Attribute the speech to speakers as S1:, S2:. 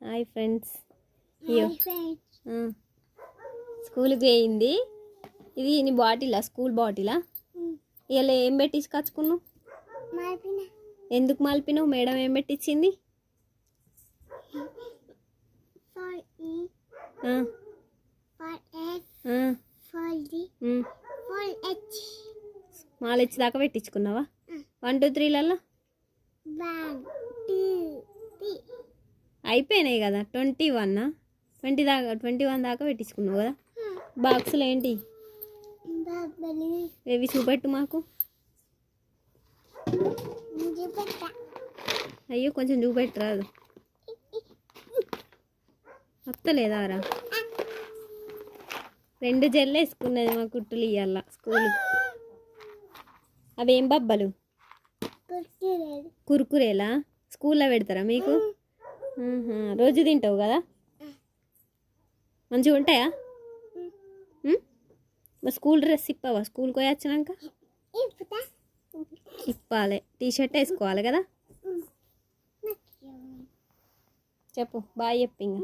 S1: Hi friends. అయ్యో స్కూల్కి పోయింది. ఇది నీ బాటిలా, స్కూల్ బాటిలా? ఇలా ఏం పెట్టించుకొచ్చుకున్నావు? ఎందుకు మాల్పినావు? మేడం ఏం పెట్టించింది? మాలెచ్చి దాకా పెట్టించుకున్నావా? 1 2 3లలో అయిపోయినాయి కదా. 21 దాకా పెట్టించుకున్నావు కదా. బాక్సులు ఏంటి? ఏవి చూపెట్టు మాకు. అయ్యో కొంచెం చూపెట్టరాదు. వస్తలేదారా? 2 జెల్లు వేసుకున్నది మా కుట్టులు ఇవ్వాల స్కూల్. అవేం బబ్బలు? కుర్కురేలా? స్కూల్లో పెడతారా మీకు? రోజు తింటావు కదా. మంచిగా ఉంటాయా? మా స్కూల్ డ్రెస్ ఇప్పావా? స్కూల్కి పోయి వచ్చినాక ఇప్పాలి. టీషర్ట్ వేసుకోవాలి కదా. చెప్పు బాయ్. చెప్పింగా